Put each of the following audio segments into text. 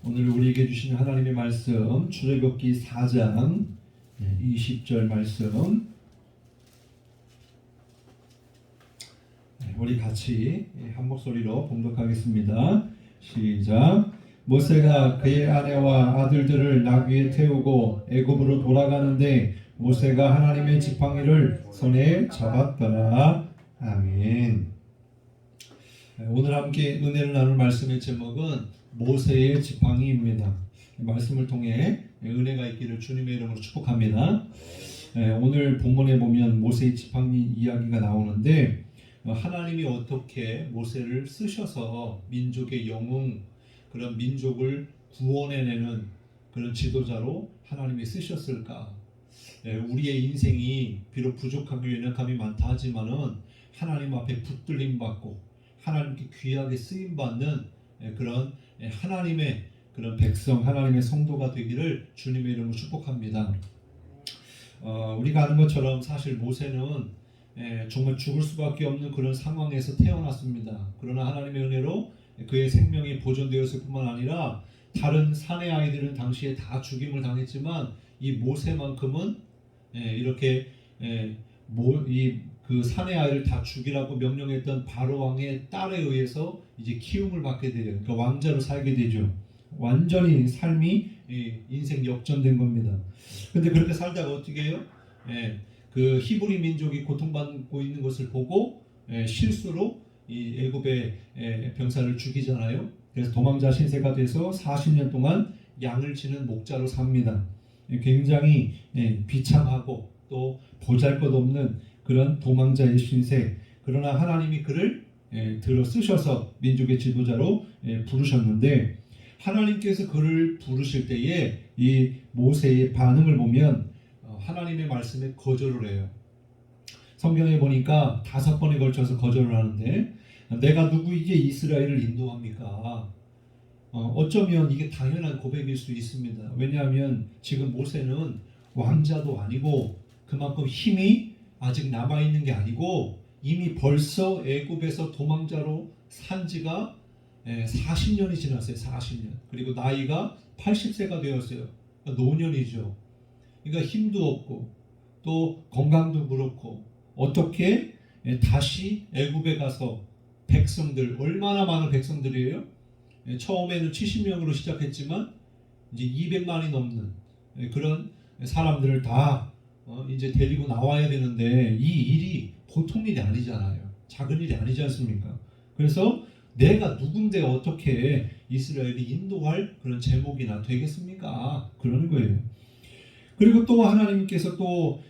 오늘 우리에게 주시는 하나님의 말씀 출애굽기 4장 20절 말씀 우리 같이 한 목소리로 봉독하겠습니다. 시작. 모세가 그의 아내와 아들들을 나귀에 태우고 애굽으로 돌아가는데 모세가 하나님의 지팡이를 손에 잡았더라. 아멘. 오늘 함께 은혜를 나눌 말씀의 제목은 모세의 지팡이입니다. 말씀을 통해 은혜가 있기를 주님의 이름으로 축복합니다. 오늘 본문에 보면 모세의 지팡이 이야기가 나오는데 하나님이 어떻게 모세를 쓰셔서 민족의 영웅, 그런 민족을 구원해내는 그런 지도자로 하나님이 쓰셨을까? 우리의 인생이 비록 부족하고 연약함이 많다 하지만은 하나님 앞에 붙들림 받고 하나님께 귀하게 쓰임 받는 그런 하나님의 그런 백성, 하나님의 성도가 되기를 주님의 이름으로 축복합니다. 우리가 아는 것처럼 사실 모세는 정말 죽을 수밖에 없는 그런 상황에서 태어났습니다. 그러나 하나님의 은혜로 그의 생명이 보존되었을 뿐만 아니라 다른 사내 아이들은 당시에 다 죽임을 당했지만 이 모세만큼은 이렇게 그 사내 아이를 다 죽이라고 명령했던 바로 왕의 딸에 의해서 이제 키움을 받게 돼요. 그러니까 왕자로 살게 되죠. 완전히 삶이 인생 역전된 겁니다. 근데 그렇게 살다가 어떻게 해요? 그 히브리 민족이 고통받고 있는 것을 보고 실수로 이 애굽의 병사를 죽이잖아요. 그래서 도망자 신세가 돼서 40년 동안 양을 치는 목자로 삽니다. 굉장히 비참하고 또 보잘것없는 그런 도망자의 신세. 그러나 하나님이 그를 들어 쓰셔서 민족의 지도자로 부르셨는데 하나님께서 그를 부르실 때에 이 모세의 반응을 보면 하나님의 말씀에 거절을 해요. 성경에 보니까 5번에 걸쳐서 거절을 하는데 내가 누구에게 이스라엘을 인도합니까? 어쩌면 이게 당연한 고백일 수 있습니다. 왜냐하면 지금 모세는 왕자도 아니고 그만큼 힘이 아직 남아있는 게 아니고 이미 벌써 애굽에서 도망자로 산 지가 40년이 지났어요. 40년. 그리고 나이가 80세가 되었어요. 그러니까 노년이죠. 그러니까 힘도 없고 또 건강도 그렇고 어떻게 다시 애굽에 가서 백성들, 얼마나 많은 백성들이에요? 처음에는 70명으로 시작했지만 이제 200만이 넘는 그런 사람들을 다 이제 데리고 나와야 되는데 이 일이 보통 일이 아니잖아요. 작은 일이 아니지 않습니까? 그래서 내가 누군데 어떻게 이스라엘이 인도할 그런 제목이나 되겠습니까? 그러는 거예요. 그리고 또 하나님께서 또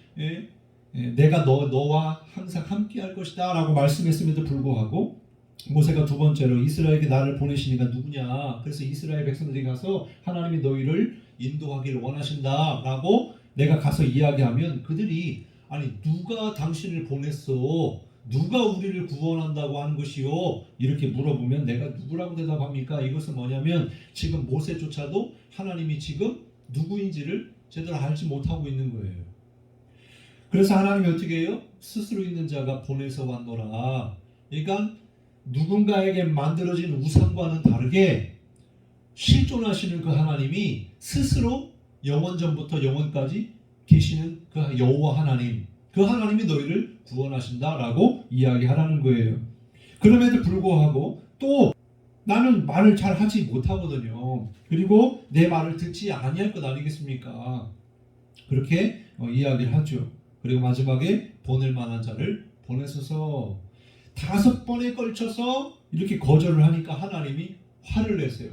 내가 너와 항상 함께 할 것이다 라고 말씀했음에도 불구하고 모세가 두 번째로 이스라엘에게 나를 보내시니까 누구냐? 그래서 이스라엘 백성들이 가서 하나님이 너희를 인도하기를 원하신다 라고 내가 가서 이야기하면 그들이 아니 누가 당신을 보냈어? 누가 우리를 구원한다고 하는 것이요? 이렇게 물어보면 내가 누구라고 대답합니까? 이것은 뭐냐면 지금 모세조차도 하나님이 지금 누구인지를 제대로 알지 못하고 있는 거예요. 그래서 하나님이 어떻게 해요? 스스로 있는 자가 보내서 왔노라. 그러니까 누군가에게 만들어진 우상과는 다르게 실존하시는 그 하나님이 스스로 영원전부터 영원까지 계시는 그 여호와 하나님, 그 하나님이 너희를 구원하신다라고 이야기하라는 거예요. 그럼에도 불구하고 또 나는 말을 잘 하지 못하거든요. 그리고 내 말을 듣지 아니할 것 아니겠습니까? 그렇게 이야기를 하죠. 그리고 마지막에 보낼 만한 자를 보내소서. 5번에 걸쳐서 이렇게 거절을 하니까 하나님이 화를 내세요.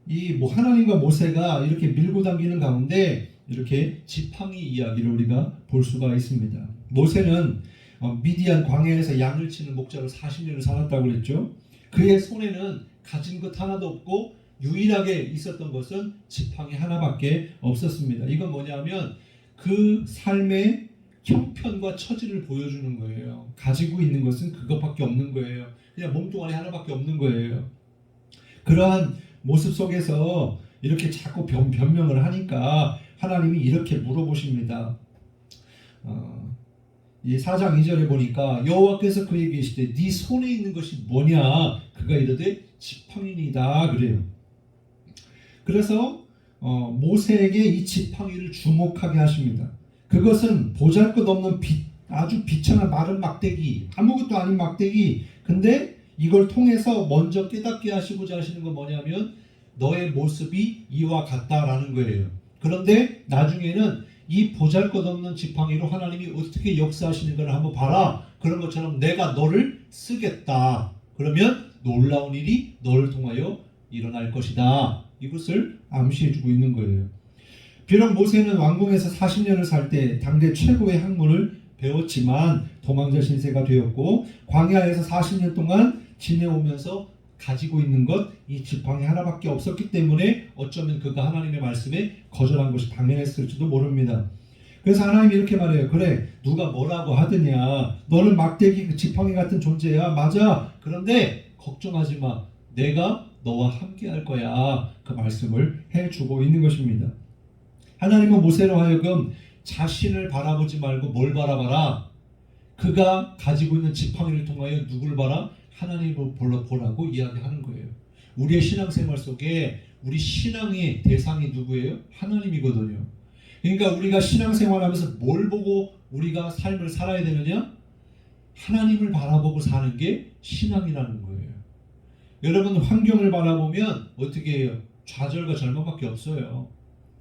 이 하나님과 모세가 이렇게 밀고 당기는 가운데 이렇게 지팡이 이야기를 우리가 볼 수가 있습니다. 모세는 미디안 광야에서 양을 치는 목자로 40년을 살았다고 그랬죠. 그의 손에는 가진 것 하나도 없고 유일하게 있었던 것은 지팡이 하나밖에 없었습니다. 이건 뭐냐면 그 삶의 형편과 처지를 보여주는 거예요. 가지고 있는 것은 그것밖에 없는 거예요. 그냥 몸뚱아리 하나밖에 없는 거예요. 그러한 모습 속에서 이렇게 자꾸 변명을 하니까 하나님이 이렇게 물어보십니다. 이 4장 2절에 보니까 여호와께서 그에게 이르시되 네 손에 있는 것이 뭐냐? 그가 이르되 지팡이니이다 그래요. 그래서 모세에게 이 지팡이를 주목하게 하십니다. 그것은 보잘것없는 아주 비천한 마른 막대기, 아무것도 아닌 막대기. 근데 이걸 통해서 먼저 깨닫게 하시고자 하시는 건 뭐냐면 너의 모습이 이와 같다라는 거예요. 그런데 나중에는 이 보잘것없는 지팡이로 하나님이 어떻게 역사하시는 걸 한번 봐라. 그런 것처럼 내가 너를 쓰겠다. 그러면 놀라운 일이 너를 통하여 일어날 것이다. 이것을 암시해주고 있는 거예요. 비록 모세는 왕궁에서 40년을 살 때 당대 최고의 학문을 배웠지만 도망자 신세가 되었고 광야에서 40년 동안 지내오면서 가지고 있는 것 이 지팡이 하나밖에 없었기 때문에 어쩌면 그가 하나님의 말씀에 거절한 것이 당연했을지도 모릅니다. 그래서 하나님이 이렇게 말해요. 그래, 누가 뭐라고 하느냐, 너는 막대기 지팡이 같은 존재야. 맞아. 그런데 걱정하지 마. 내가 너와 함께 할 거야. 그 말씀을 해주고 있는 것입니다. 하나님은 모세로 하여금 자신을 바라보지 말고 뭘 바라봐라. 그가 가지고 있는 지팡이를 통하여 누굴 봐라? 하나님을 보라고 이야기하는 거예요. 우리의 신앙생활 속에 우리 신앙의 대상이 누구예요? 하나님이거든요. 그러니까 우리가 신앙생활하면서 뭘 보고 우리가 삶을 살아야 되느냐? 하나님을 바라보고 사는 게 신앙이라는 거예요. 여러분 환경을 바라보면 어떻게 해요? 좌절과 절망밖에 없어요.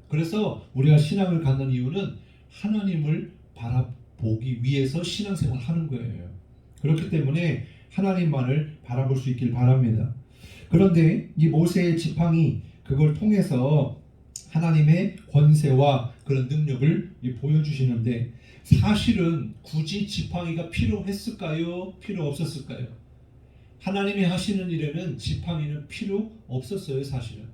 그래서 우리가 신앙을 갖는 이유는 하나님을 바라보기 위해서 신앙생활을 하는 거예요. 그렇기 때문에 하나님만을 바라볼 수 있길 바랍니다. 그런데 이 모세의 지팡이 그걸 통해서 하나님의 권세와 그런 능력을 보여주시는데 사실은 굳이 지팡이가 필요했을까요? 필요 없었을까요? 하나님이 하시는 일에는 지팡이는 필요 없었어요, 사실은.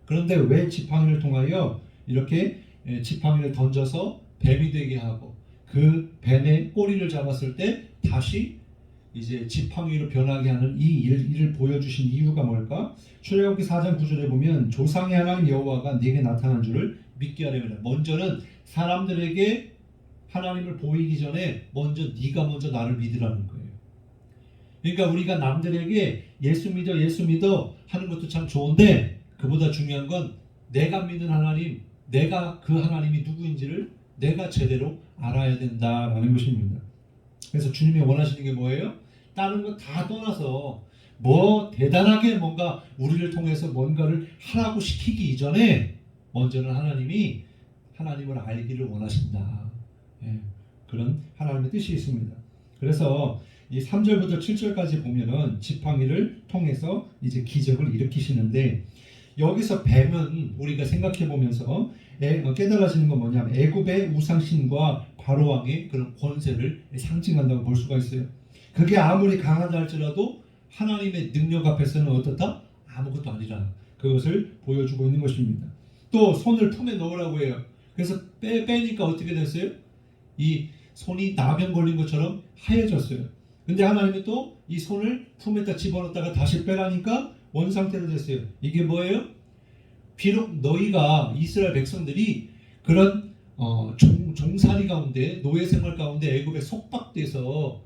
그런데 왜 지팡이를 통하여 이렇게 지팡이를 던져서 뱀이 되게 하고 그 뱀의 꼬리를 잡았을 때 다시 이제 지팡이로 변하게 하는 이 일을 보여주신 이유가 뭘까? 출애굽기 4장 9절에 보면 조상의 하나님 여호와가 네게 나타난 줄을 믿게 하려면 먼저는 사람들에게 하나님을 보이기 전에 먼저 네가 먼저 나를 믿으라는 거예요. 그러니까 우리가 남들에게 예수 믿어 하는 것도 참 좋은데 그보다 중요한 건 내가 믿는 하나님, 내가 그 하나님이 누구인지를 내가 제대로 알아야 된다라는 것입니다. 그래서 주님이 원하시는 게 뭐예요? 다른 거 다 떠나서 뭐 대단하게 뭔가 우리를 통해서 뭔가를 하라고 시키기 이전에 먼저는 하나님을 알기를 원하신다. 그런 하나님의 뜻이 있습니다. 그래서 이 3절부터 7절까지 보면은 지팡이를 통해서 이제 기적을 일으키시는데 여기서 뱀은 우리가 생각해 보면서 깨달아지는 건 뭐냐면 애굽의 우상신과 바로 왕의 그런 권세를 상징한다고 볼 수가 있어요. 그게 아무리 강하다 할지라도 하나님의 능력 앞에서는 어떻다? 아무것도 아니라 그것을 보여주고 있는 것입니다. 또 손을 품에 넣으라고 해요. 그래서 빼니까 어떻게 됐어요? 이 손이 나병 걸린 것처럼 하얘졌어요. 근데 하나님이 또 이 손을 품에다 집어넣었다가 다시 빼라니까 원상태로 됐어요. 이게 뭐예요? 비록 너희가 이스라엘 백성들이 그런 종살이 가운데 노예 생활 가운데 애굽에 속박돼서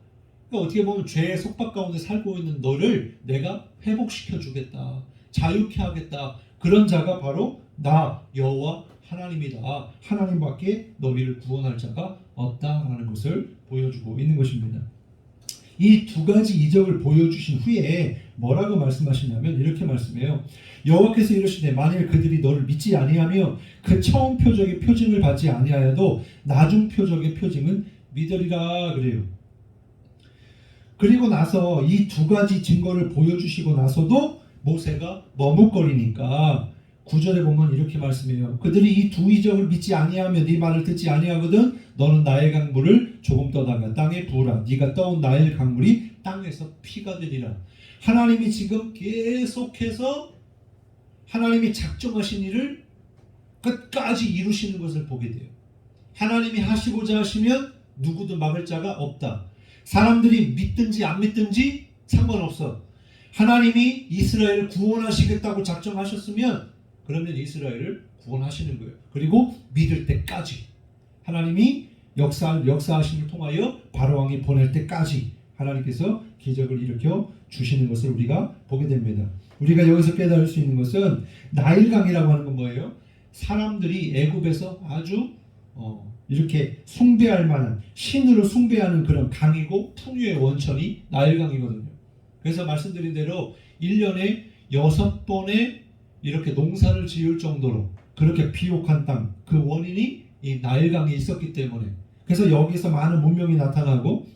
그러니까 어떻게 보면 죄의 속박 가운데 살고 있는 너를 내가 회복시켜 주겠다. 자유케 하겠다. 그런 자가 바로 나 여호와 하나님이다. 하나님밖에 너희를 구원할 자가 없다라는 것을 보여주고 있는 것입니다. 이 두 가지 이적을 보여주신 후에 뭐라고 말씀하시냐면 이렇게 말씀해요. 여호와께서 이르시되 만일 그들이 너를 믿지 아니하며 그 처음 표적의 표징을 받지 아니하여도 나중 표적의 표징은 믿으리라 그래요. 그리고 나서 이 두 가지 증거를 보여주시고 나서도 모세가 머뭇거리니까 9절에 보면 이렇게 말씀해요. 그들이 이 두 이적을 믿지 아니하며 네 말을 듣지 아니하거든 너는 나의 강물을 조금 떠다가 땅에 부으라. 네가 떠온 나의 강물이 땅에서 피가 되리라. 하나님이 지금 계속해서 하나님이 작정하신 일을 끝까지 이루시는 것을 보게 돼요. 하나님이 하시고자 하시면 누구도 막을 자가 없다. 사람들이 믿든지 안 믿든지 상관없어. 하나님이 이스라엘을 구원하시겠다고 작정하셨으면 그러면 이스라엘을 구원하시는 거예요. 그리고 믿을 때까지 하나님이 역사하심을 통하여 바로왕이 보낼 때까지 하나님께서 기적을 일으켜 주시는 것을 우리가 보게 됩니다. 우리가 여기서 깨달을 수 있는 것은 나일강이라고 하는 건 뭐예요? 사람들이 애굽에서 아주 이렇게 숭배할 만한, 신으로 숭배하는 그런 강이고 풍요의 원천이 나일강이거든요. 그래서 말씀드린 대로 1년에 6번의 이렇게 농사를 지을 정도로 그렇게 비옥한 땅, 그 원인이 이 나일강이 있었기 때문에, 그래서 여기서 많은 문명이 나타나고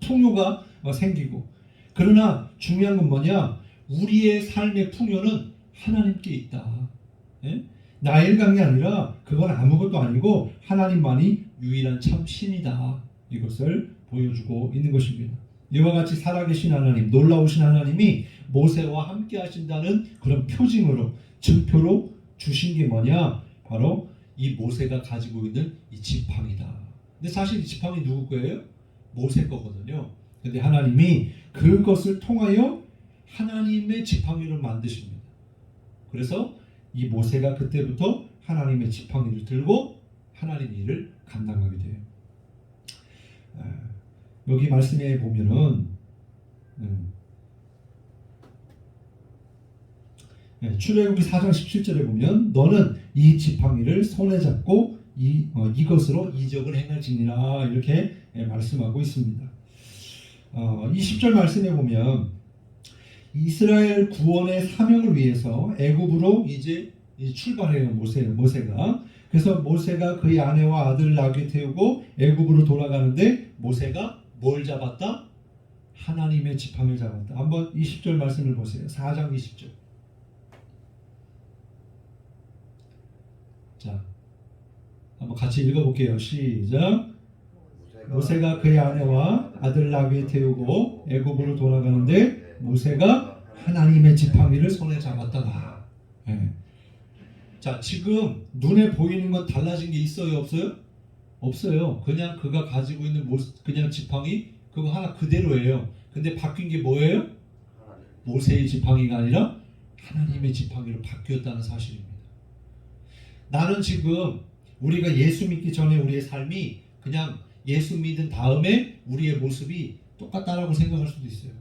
풍요가 생기고, 그러나 중요한 건 뭐냐? 우리의 삶의 풍요는 하나님께 있다. 예? 나일강이 아니라 그건 아무것도 아니고 하나님만이 유일한 참 신이다. 이것을 보여주고 있는 것입니다. 이와 같이 살아계신 하나님, 놀라우신 하나님이 모세와 함께 하신다는 그런 표징으로, 증표로 주신 게 뭐냐? 바로 이 모세가 가지고 있는 이 지팡이다. 근데 사실 이 지팡이 누구 거예요? 모세 거거든요. 근데 하나님이 그것을 통하여 하나님의 지팡이를 만드십니다. 그래서 이 모세가 그때부터 하나님의 지팡이를 들고 하나님의 일을 감당하게 돼요. 여기 말씀에 보면은 출애굽기 4장 17절에 보면 너는 이 지팡이를 손에 잡고 이것으로 이적을 행할지니라, 이렇게 말씀하고 있습니다. 20절 말씀에 보면 이스라엘 구원의 사명을 위해서 애굽으로 이제 출발해요. 모세가. 그래서 모세가 그의 아내와 아들을 나귀에 태우고 애굽으로 돌아가는데 모세가 뭘 잡았다? 하나님의 지팡이를 잡았다. 한번 20절 말씀을 보세요. 4장 20절. 자, 한번 같이 읽어볼게요. 시작. 모세가 그의 아내와 아들 나귀에 태우고 애굽으로 돌아가는데 모세가 하나님의 지팡이를 손에 잡았다. 네. 자, 지금 눈에 보이는 건 달라진 게 있어요, 없어요? 없어요. 그냥 그가 가지고 있는 그냥 지팡이 그거 하나 그대로예요. 근데 바뀐 게 뭐예요? 모세의 지팡이가 아니라 하나님의 지팡이로 바뀌었다는 사실입니다. 나는 지금 우리가 예수 믿기 전에 우리의 삶이 그냥 예수 믿은 다음에 우리의 모습이 똑같다라고 생각할 수도 있어요.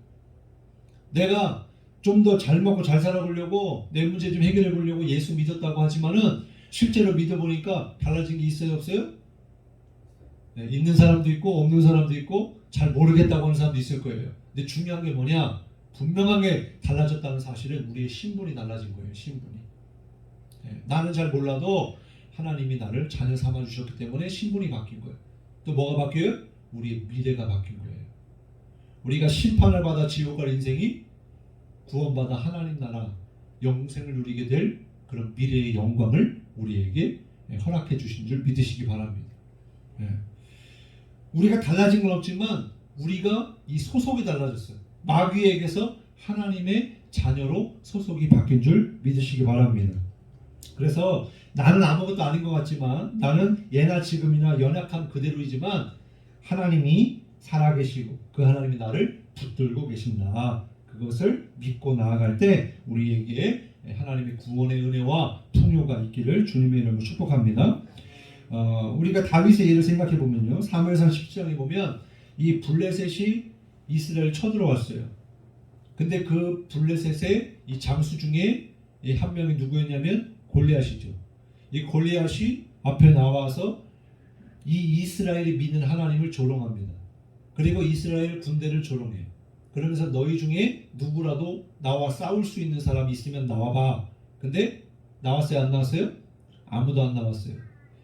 내가 좀 더 잘 먹고 잘 살아보려고, 내 문제 좀 해결해 보려고 예수 믿었다고 하지만은 실제로 믿어보니까 달라진 게 있어요, 없어요? 네, 있는 사람도 있고 없는 사람도 있고 잘 모르겠다고 하는 사람도 있을 거예요. 근데 중요한 게 뭐냐? 분명하게 달라졌다는 사실은 우리의 신분이 달라진 거예요. 신분이. 네, 나는 잘 몰라도 하나님이 나를 자녀 삼아 주셨기 때문에 신분이 바뀐 거예요. 또 뭐가 바뀌어요? 우리의 미래가 바뀐 거예요. 우리가 심판을 받아 지옥 갈 인생이 구원받아 하나님 나라 영생을 누리게 될 그런 미래의 영광을 우리에게 허락해 주신 줄 믿으시기 바랍니다. 네. 우리가 달라진 건 없지만 우리가 이 소속이 달라졌어요. 마귀에게서 하나님의 자녀로 소속이 바뀐 줄 믿으시기 바랍니다. 그래서 나는 아무것도 아닌 것 같지만, 나는 예나 지금이나 연약한 그대로이지만 하나님이 살아계시고 그 하나님이 나를 붙들고 계신다. 그것을 믿고 나아갈 때 우리에게 하나님의 구원의 은혜와 풍요가 있기를 주님의 이름으로 축복합니다. 우리가 다윗의 예를 생각해 보면요, 사무엘상 17장에 보면 이 블레셋이 이스라엘 쳐들어왔어요. 근데 그 블레셋의 이 장수 중에 한 명이 누구였냐면 골리앗이죠. 이 골리앗이 앞에 나와서 이 이스라엘이 믿는 하나님을 조롱합니다. 그리고 이스라엘 군대를 조롱해요. 그러면서 너희 중에 누구라도 나와 싸울 수 있는 사람이 있으면 나와봐. 근데 나왔어요, 안 나왔어요? 아무도 안 나왔어요.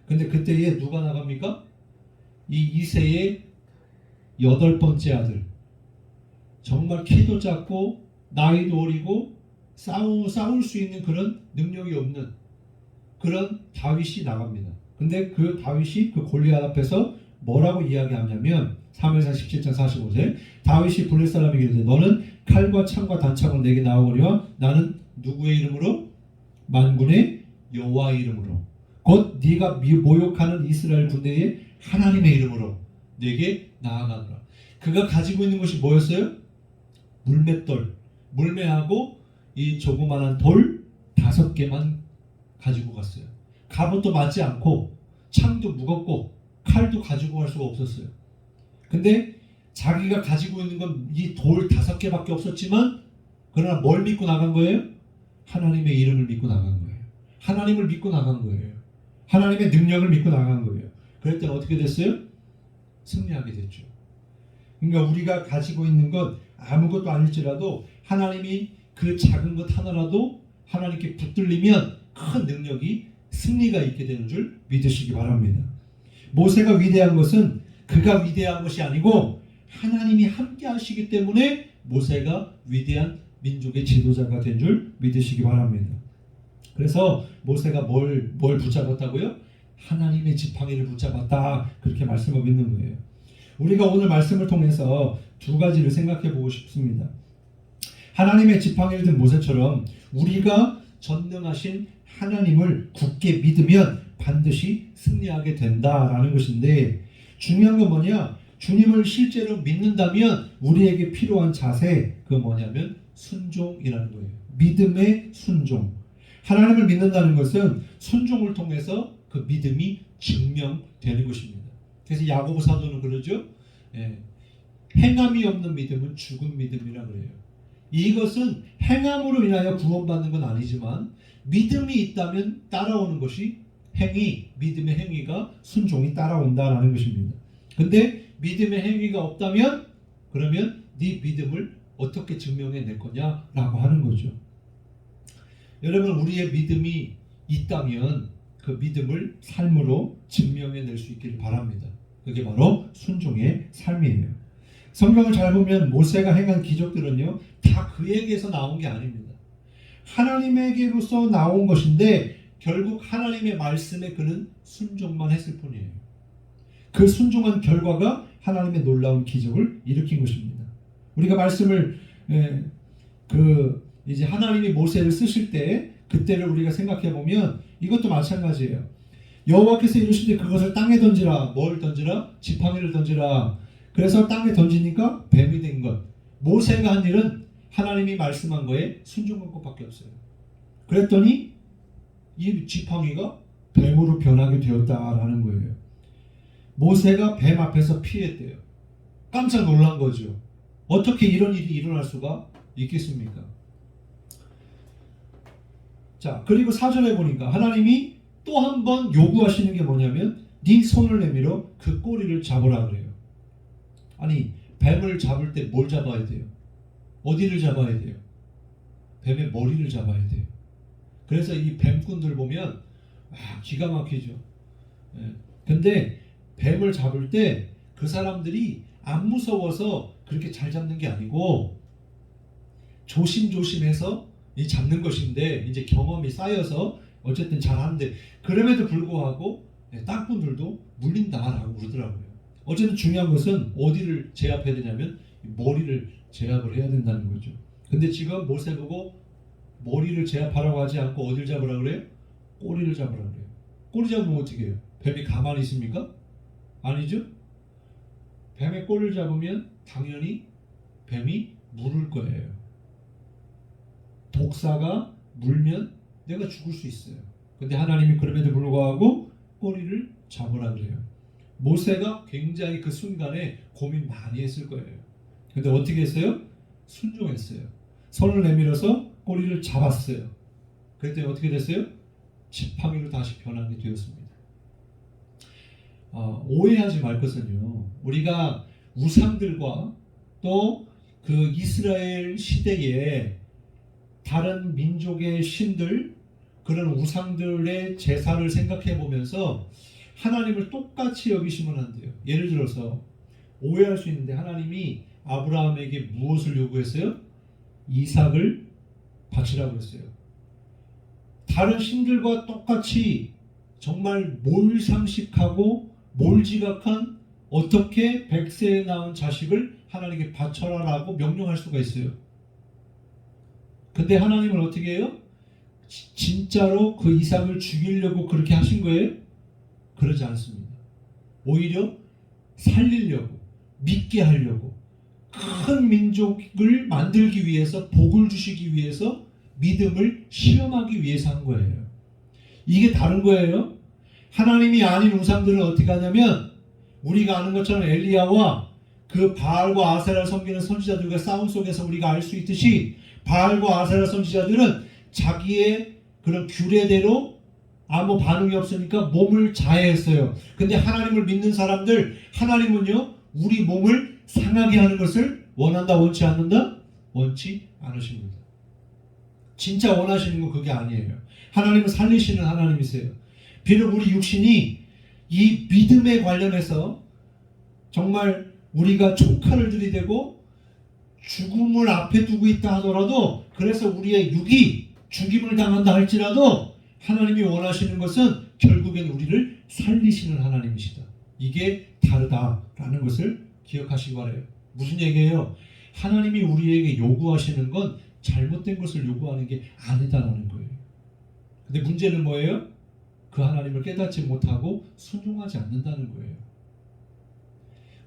근데 그때에 누가 나갑니까? 이 이새의 8번째 아들, 정말 키도 작고 나이도 어리고 싸울 수 있는 그런 능력이 없는 그런 다윗이 나갑니다. 근데 그 다윗이 그 골리앗 앞에서 뭐라고 이야기하냐면 사무엘상 17장 45절, 다윗이 블레셋 사람에게 이르되 너는 칼과 창과 단창을 내게 나오거니와 나는 누구의 이름으로? 만군의 여호와의 이름으로, 곧 네가 모욕하는 이스라엘 군대의 하나님의 이름으로 내게 나아가노라. 그가 가지고 있는 것이 뭐였어요? 물맷돌, 물매하고 이 조그만한 돌 5개만 가지고 갔어요. 갑옷도 맞지 않고 창도 무겁고 칼도 가지고 갈 수가 없었어요. 근데 자기가 가지고 있는 건 이 돌 5개밖에 없었지만 그러나 뭘 믿고 나간 거예요? 하나님의 이름을 믿고 나간 거예요. 하나님을 믿고 나간 거예요. 하나님의 능력을 믿고 나간 거예요. 그랬더니 어떻게 됐어요? 승리하게 됐죠. 그러니까 우리가 가지고 있는 것 아무것도 아닐지라도 하나님이 그 작은 것 하나라도 하나님께 붙들리면 큰 능력이 승리가 있게 되는 줄 믿으시기 바랍니다. 모세가 위대한 것은 그가 위대한 것이 아니고 하나님이 함께 하시기 때문에 모세가 위대한 민족의 지도자가 된 줄 믿으시기 바랍니다. 그래서 모세가 뭘 붙잡았다고요? 하나님의 지팡이를 붙잡았다, 그렇게 말씀하고 있는 거예요. 우리가 오늘 말씀을 통해서 두 가지를 생각해 보고 싶습니다. 하나님의 지팡이를 든 모세처럼 우리가 전능하신 하나님을 굳게 믿으면 반드시 승리하게 된다라는 것인데, 중요한 건 뭐냐? 주님을 실제로 믿는다면 우리에게 필요한 자세, 그 뭐냐면 순종이라는 거예요. 믿음의 순종. 하나님을 믿는다는 것은 순종을 통해서 그 믿음이 증명되는 것입니다. 그래서 야고보 사도는 그러죠. 행함이 없는 믿음은 죽은 믿음이라 그래요. 이것은 행함으로 인하여 구원받는 건 아니지만 믿음이 있다면 따라오는 것이 믿음의 행위가 순종이 따라온다라는 것입니다. 근데 믿음의 행위가 없다면 그러면 네 믿음을 어떻게 증명해낼 거냐라고 하는 거죠. 여러분, 우리의 믿음이 있다면 그 믿음을 삶으로 증명해낼 수 있기를 바랍니다. 그게 바로 순종의 삶이에요. 성경을 잘 보면 모세가 행한 기적들은요, 다 그에게서 나온 게 아닙니다. 하나님에게로서 나온 것인데 결국 하나님의 말씀에 그는 순종만 했을 뿐이에요. 그 순종한 결과가 하나님의 놀라운 기적을 일으킨 것입니다. 우리가 말씀을 이제 하나님이 모세를 쓰실 때 그때를 우리가 생각해 보면 이것도 마찬가지예요. 여호와께서 이르시되 그것을 땅에 던지라. 뭘 던지라? 지팡이를 던지라. 그래서 땅에 던지니까 뱀이 된 것. 모세가 한 일은 하나님이 말씀한 거에 순종한 것밖에 없어요. 그랬더니 이 지팡이가 뱀으로 변하게 되었다라는 거예요. 모세가 뱀 앞에서 피했대요. 깜짝 놀란 거죠. 어떻게 이런 일이 일어날 수가 있겠습니까? 자, 그리고 4절에 보니까 하나님이 또 한 번 요구하시는 게 뭐냐면 네 손을 내밀어 그 꼬리를 잡으라 그래요. 아니, 뱀을 잡을 때 뭘 잡아야 돼요? 어디를 잡아야 돼요? 뱀의 머리를 잡아야 돼요. 그래서 이 뱀꾼들 보면 기가 막히죠. 근데 뱀을 잡을 때 그 사람들이 안 무서워서 그렇게 잘 잡는 게 아니고 조심조심해서 잡는 것인데 이제 경험이 쌓여서 어쨌든 잘하는데, 그럼에도 불구하고 땅꾼들도 물린다라고 그러더라고요. 어쨌든 중요한 것은 어디를 제압해야 되냐면 머리를 제압을 해야 된다는 거죠. 근데 지금 모세 보고 머리를 제압하라고 하지 않고 어디를 잡으라 그래요? 꼬리를 잡으라 그래요. 꼬리 잡으면 어떻게 해요? 뱀이 가만히 있습니까? 아니죠? 뱀의 꼬리를 잡으면 당연히 뱀이 물을 거예요. 독사가 물면 내가 죽을 수 있어요. 근데 하나님이 그럼에도 불구하고 꼬리를 잡으라 그래요. 모세가 굉장히 그 순간에 고민 많이 했을 거예요. 근데 어떻게 했어요? 순종했어요. 손을 내밀어서 꼬리를 잡았어요. 그랬더니 어떻게 됐어요? 지팡이로 다시 변하게 되었습니다. 오해하지 말 것은요, 우리가 우상들과 또 그 이스라엘 시대에 다른 민족의 신들, 그런 우상들의 제사를 생각해 보면서 하나님을 똑같이 여기시면 안 돼요. 예를 들어서 오해할 수 있는데, 하나님이 아브라함에게 무엇을 요구했어요? 이삭을 바치라고 했어요. 다른 신들과 똑같이 정말 몰상식하고 몰지각한 어떻게 100세에 낳은 자식을 하나님께 바쳐라라고 명령할 수가 있어요. 근데 하나님은 어떻게 해요? 진짜로 그 이삭을 죽이려고 그렇게 하신 거예요? 그러지 않습니다. 오히려 살리려고, 믿게 하려고, 큰 민족을 만들기 위해서, 복을 주시기 위해서, 믿음을 시험하기 위해서 한 거예요. 이게 다른 거예요. 하나님이 아닌 우상들은 어떻게 하냐면 우리가 아는 것처럼 엘리야와 그 바알과 아세라를 섬기는 선지자들과 싸움 속에서 우리가 알 수 있듯이 바알과 아세라 선지자들은 자기의 그런 규례대로 아무 반응이 없으니까 몸을 자해했어요. 근데 하나님을 믿는 사람들, 하나님은요 우리 몸을 상하게 하는 것을 원한다, 원치 않는다? 원치 않으십니다. 진짜 원하시는 건 그게 아니에요. 하나님은 살리시는 하나님이세요. 비록 우리 육신이 이 믿음에 관련해서 정말 우리가 촉칼을 들이대고 죽음을 앞에 두고 있다 하더라도, 그래서 우리의 육이 죽임을 당한다 할지라도 하나님이 원하시는 것은 결국엔 우리를 살리시는 하나님이시다. 이게 다르다라는 것을 기억하시기 바라요. 무슨 얘기예요? 하나님이 우리에게 요구하시는 건 잘못된 것을 요구하는 게 아니다라는 거예요. 근데 문제는 뭐예요? 그 하나님을 깨닫지 못하고 순종하지 않는다는 거예요.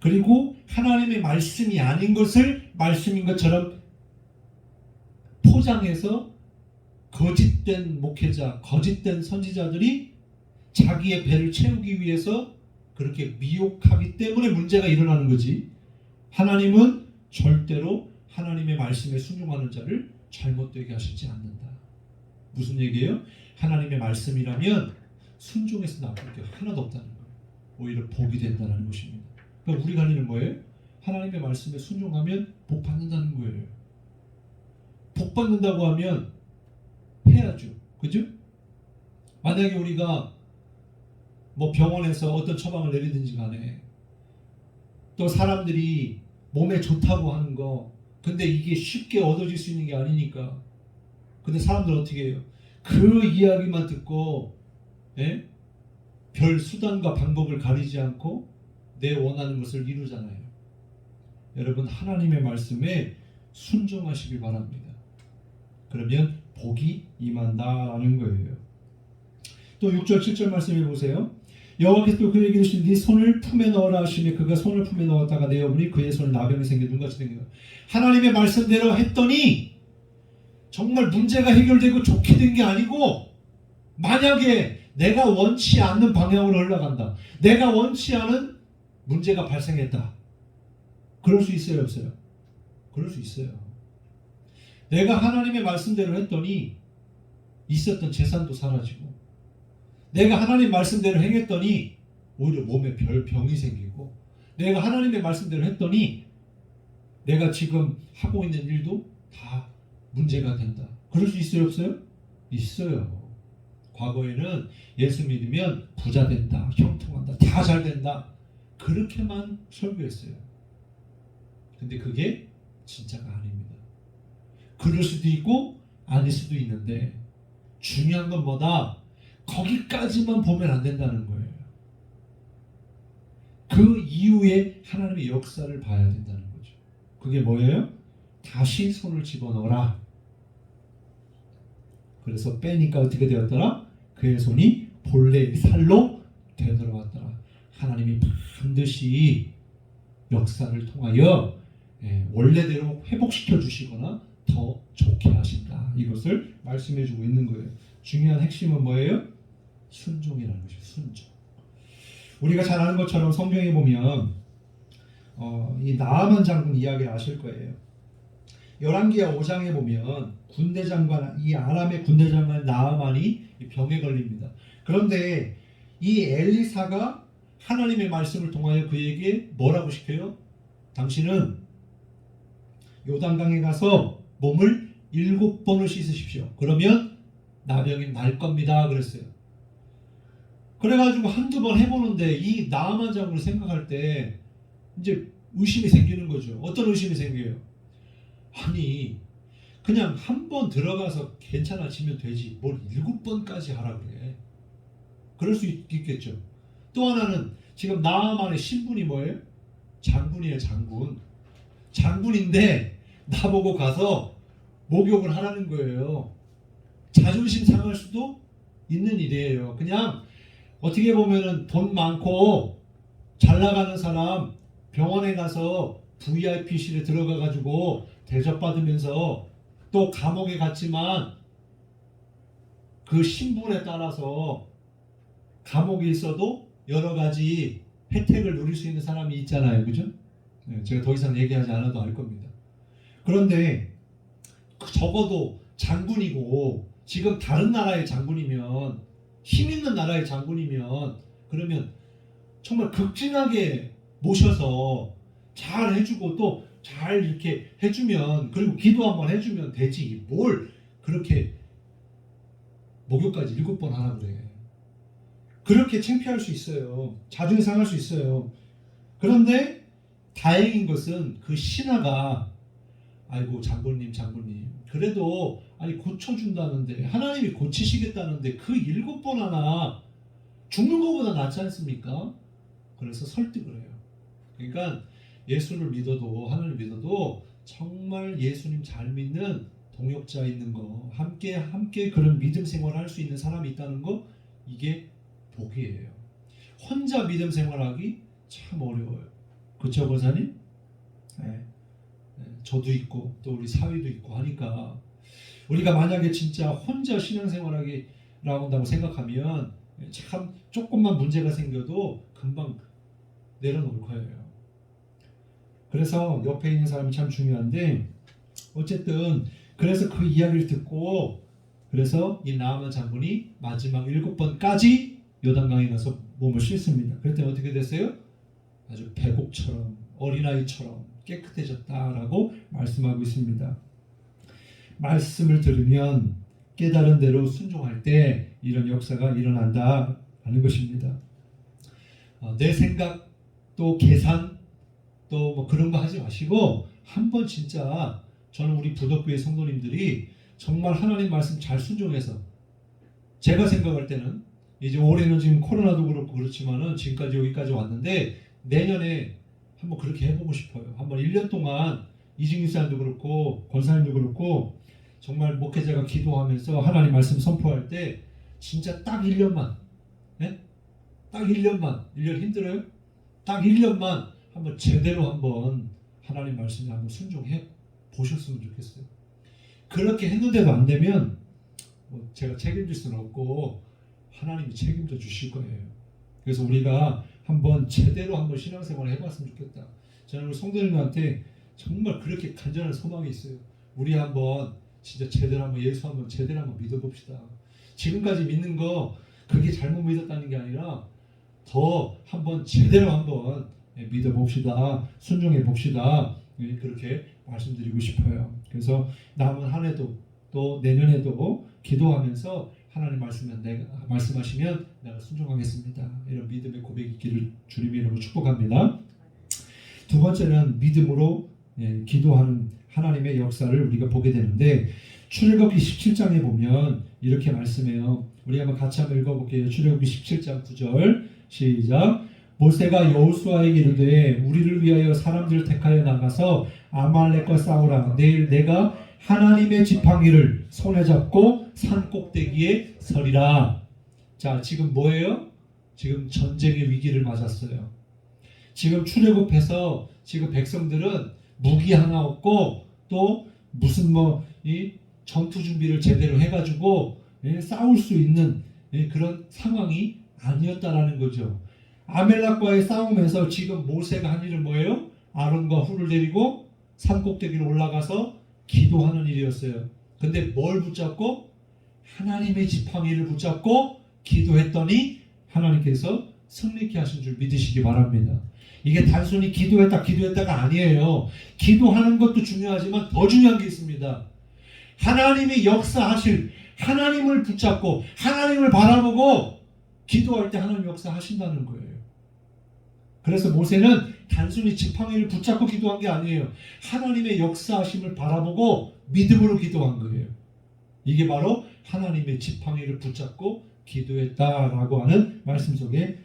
그리고 하나님의 말씀이 아닌 것을 말씀인 것처럼 포장해서 거짓된 목회자, 거짓된 선지자들이 자기의 배를 채우기 위해서 그렇게 미혹하기 때문에 문제가 일어나는 거지, 하나님은 절대로 하나님의 말씀에 순종하는 자를 잘못되게 하시지 않는다. 무슨 얘기예요? 하나님의 말씀이라면 순종해서 나쁠 게 하나도 없다는 거예요. 오히려 복이 된다는 것입니다. 그러니까 우리 관리는 뭐예요? 하나님의 말씀에 순종하면 복 받는다는 거예요. 복 받는다고 하면 해야죠. 그죠? 만약에 우리가 뭐 병원에서 어떤 처방을 내리든지 간에 또 사람들이 몸에 좋다고 하는 거, 근데 이게 쉽게 얻어질 수 있는 게 아니니까, 근데 사람들은 어떻게 해요? 그 이야기만 듣고 별 수단과 방법을 가리지 않고 내 원하는 것을 이루잖아요. 여러분, 하나님의 말씀에 순종하시길 바랍니다. 그러면 복이 임한다라는 거예요. 또 6절 7절 말씀해 보세요. 여호와께서 또 그에게 이르시되 네 손을 품에 넣어라 하시며 그가 손을 품에 넣었다가 내어보니 그의 손에 나병이 생겨 눈같이 된 거예요. 하나님의 말씀대로 했더니 정말 문제가 해결되고 좋게 된 게 아니고, 만약에 내가 원치 않는 방향으로 흘러간다, 내가 원치 않은 문제가 발생했다, 그럴 수 있어요, 없어요? 그럴 수 있어요. 내가 하나님의 말씀대로 했더니 있었던 재산도 사라지고, 내가 하나님 말씀대로 행했더니 오히려 몸에 별 병이 생기고, 내가 하나님의 말씀대로 했더니 내가 지금 하고 있는 일도 다 문제가 된다. 그럴 수 있어요, 없어요? 있어요. 과거에는 예수 믿으면 부자 된다, 형통한다, 다 잘 된다, 그렇게만 설교했어요. 근데 그게 진짜가 아닙니다. 그럴 수도 있고 아닐 수도 있는데, 중요한 건 뭐다? 거기까지만 보면 안 된다는 거예요. 그 이후에 하나님의 역사를 봐야 된다는 거죠. 그게 뭐예요? 다시 손을 집어넣어라. 그래서 빼니까 어떻게 되었더라? 그의 손이 본래의 살로 되돌아왔더라. 하나님이 반드시 역사를 통하여 원래대로 회복시켜 주시거나 더 좋게 하신다. 이것을 말씀해 주고 있는 거예요. 중요한 핵심은 뭐예요? 순종이라는 것이죠. 순종. 우리가 잘 아는 것처럼 성경에 보면 이 나아만 장군 이야기를 아실 거예요. 열왕기하 5장에 보면 군대장관, 이 아람의 군대장관 나아만이 병에 걸립니다. 그런데 이 엘리사가 하나님의 말씀을 통하여 그에게 뭐라고 시켜요? 당신은 요단강에 가서 몸을 7번을 씻으십시오. 그러면 나병이 날 겁니다. 그랬어요. 그래가지고 한두 번 해보는데 이 나아만 장군을 생각할 때 이제 의심이 생기는 거죠. 어떤 의심이 생겨요? 아니, 그냥 한 번 들어가서 괜찮아지면 되지 뭘 7번까지 하라 그래. 그럴 수 있겠죠. 또 하나는 지금 나아만의 신분이 뭐예요? 장군이에요. 장군. 장군인데 나보고 가서 목욕을 하라는 거예요. 자존심 상할 수도 있는 일이에요. 그냥 어떻게 보면은 돈 많고 잘 나가는 사람 병원에 가서 VIP실에 들어가 가지고 대접받으면서 또 감옥에 갔지만 그 신분에 따라서 감옥에 있어도 여러 가지 혜택을 누릴 수 있는 사람이 있잖아요. 그죠? 제가 더 이상 얘기하지 않아도 알 겁니다. 그런데 적어도 장군이고 지금 다른 나라의 장군이면, 힘 있는 나라의 장군이면, 그러면 정말 극진하게 모셔서 잘 해주고 또 잘 이렇게 해주면, 그리고 기도 한번 해주면 되지, 뭘 그렇게 목욕까지 7번 하라 그래. 그렇게 창피할 수 있어요. 자존심 상할 수 있어요. 그런데 다행인 것은 그 신하가, 아이고 장군님 그래도 아니 고쳐준다는데, 하나님이 고치시겠다는데 그 7번 하나 죽는 것보다 낫지 않습니까? 그래서 설득을 해요. 그러니까 예수를 믿어도, 하나님을 믿어도 정말 예수님 잘 믿는 동역자 있는 거, 함께 그런 믿음 생활을 할 수 있는 사람이 있다는 거, 이게 복이에요. 혼자 믿음 생활하기 참 어려워요. 그렇죠, 권사님? 네. 저도 있고 또 우리 사위도 있고 하니까, 우리가 만약에 진짜 혼자 신앙생활하기 나온다고 생각하면 참 조금만 문제가 생겨도 금방 내려놓을 거예요. 그래서 옆에 있는 사람이 참 중요한데, 어쨌든 그래서 그 이야기를 듣고, 그래서 이 나아만 장군이 마지막 7번까지 요단강에 가서 몸을 씻습니다. 그랬더니 어떻게 됐어요? 아주 백옥처럼, 어린아이처럼 깨끗해졌다라고 말씀하고 있습니다. 말씀을 들으면 깨달은 대로 순종할 때 이런 역사가 일어난다 하는 것입니다. 내 생각 또 계산 또 뭐 그런 거 하지 마시고, 한번 진짜, 저는 우리 부덕교회 성도님들이 정말 하나님 말씀 잘 순종해서, 제가 생각할 때는 이제 올해는 지금 코로나도 그렇고 그렇지만은 지금까지 여기까지 왔는데, 내년에 한번 그렇게 해보고 싶어요. 한번 1년 동안 이중일사님도 그렇고 권사님도 그렇고 정말 목회자가 기도하면서 하나님 말씀 선포할 때 진짜 딱 1년만, 네? 딱 1년만, 1년 힘들어요? 딱 1년만 한번 제대로 한번 하나님 말씀에 한번 순종해 보셨으면 좋겠어요. 그렇게 했는데도 안 되면 뭐 제가 책임질 수는 없고 하나님이 책임져 주실 거예요. 그래서 우리가 한번 제대로 한번 신앙생활을 해봤으면 좋겠다. 저는 우리 성도님한테 정말 그렇게 간절한 소망이 있어요. 우리 한번 진짜 제대로 한번 예수 한번 제대로 한번 믿어봅시다. 지금까지 믿는 거 그게 잘못 믿었다는 게 아니라 더 한번 제대로 한번 믿어봅시다. 순종해 봅시다. 그렇게 말씀드리고 싶어요. 그래서 남은 한 해도 또 내년에도 기도하면서 하나님 말씀하시면 내가 순종하겠습니다. 이런 믿음의 고백이 있기를 주님의 이름으로 축복합니다. 두 번째는 믿음으로 기도하는 하나님의 역사를 우리가 보게 되는데, 출애굽기 17장에 보면 이렇게 말씀해요. 우리 한번 같이 한번 읽어볼게요. 출애굽기 17장 9절 시작. 모세가 여호수아에게 이르되 우리를 위하여 사람들을 택하여 나가서 아말렉과 싸우라. 내일 내가 하나님의 지팡이를 손에 잡고 산 꼭대기에 서리라. 자, 지금 뭐예요? 지금 전쟁의 위기를 맞았어요. 지금 출애굽해서 지금 백성들은 무기 하나 없고 또 무슨 이 전투 준비를 제대로 해가지고 싸울 수 있는 그런 상황이 아니었다라는 거죠. 아멜렉과의 싸움에서 지금 모세가 한 일은 뭐예요? 아론과 훌을 데리고 산 꼭대기로 올라가서 기도하는 일이었어요. 근데 뭘 붙잡고? 하나님의 지팡이를 붙잡고 기도했더니 하나님께서 승리케 하신 줄 믿으시기 바랍니다. 이게 단순히 기도했다가 아니에요. 기도하는 것도 중요하지만 더 중요한 게 있습니다. 하나님이 역사하실, 하나님을 붙잡고 하나님을 바라보고 기도할 때 하나님 역사하신다는 거예요. 그래서 모세는 단순히 지팡이를 붙잡고 기도한 게 아니에요. 하나님의 역사하심을 바라보고 믿음으로 기도한 거예요. 이게 바로 하나님의 지팡이를 붙잡고 기도했다라고 하는 말씀 속에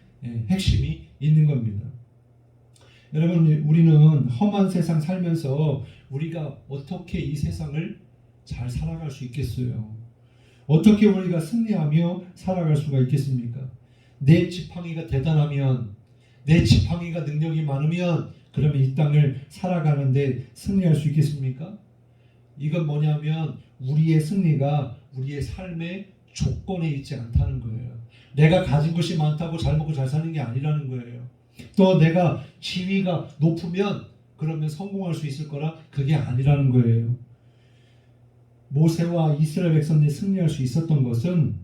핵심이 있는 겁니다. 여러분, 우리는 험한 세상 살면서 우리가 어떻게 이 세상을 잘 살아갈 수 있겠어요? 어떻게 우리가 승리하며 살아갈 수가 있겠습니까? 내 지팡이가 대단하면, 내 지팡이가 능력이 많으면 그러면 이 땅을 살아가는데 승리할 수 있겠습니까? 이건 뭐냐면 우리의 승리가 우리의 삶의 조건에 있지 않다는 거예요. 내가 가진 것이 많다고 잘 먹고 잘 사는 게 아니라는 거예요. 또 내가 지위가 높으면 그러면 성공할 수 있을 거라? 그게 아니라는 거예요. 모세와 이스라엘 백성들이 승리할 수 있었던 것은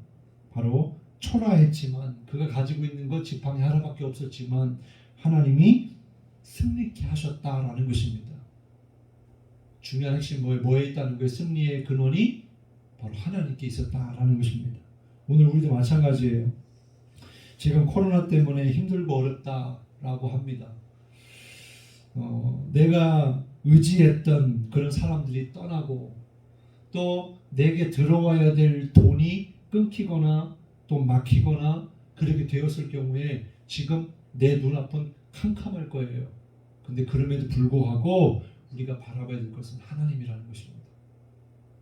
바로 초라했지만, 그가 가지고 있는 것 지팡이 하나밖에 없었지만 하나님이 승리케 하셨다라는 것입니다. 중요한 핵심 뭐에 있다는 거예요? 승리의 근원이 바로 하나님께 있었다라는 것입니다. 오늘 우리도 마찬가지예요. 지금 코로나 때문에 힘들고 어렵다라고 합니다. 내가 의지했던 그런 사람들이 떠나고, 또 내게 들어와야 될 돈이 끊기거나 또 막히거나 그렇게 되었을 경우에 지금 내 눈앞은 캄캄할 거예요. 근데 그럼에도 불구하고 우리가 바라봐야 될 것은 하나님이라는 것입니다.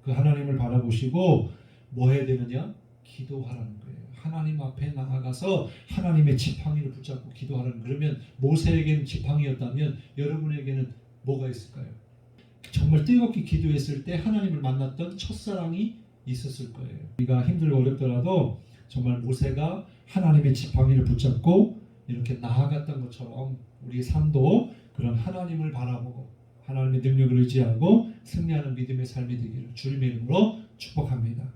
그 하나님을 바라보시고 뭐 해야 되느냐? 기도하라는 거예요. 하나님 앞에 나아가서 하나님의 지팡이를 붙잡고 기도하라는. 그러면 모세에게는 지팡이였다면 여러분에게는 뭐가 있을까요? 정말 뜨겁게 기도했을 때 하나님을 만났던 첫사랑이 있었을 거예요. 우리가 힘들고 어렵더라도 정말 모세가 하나님의 지팡이를 붙잡고 이렇게 나아갔던 것처럼 우리의 삶도 그런 하나님을 바라보고 하나님의 능력을 의지하고 승리하는 믿음의 삶이 되기를 주님의 이름으로 축복합니다.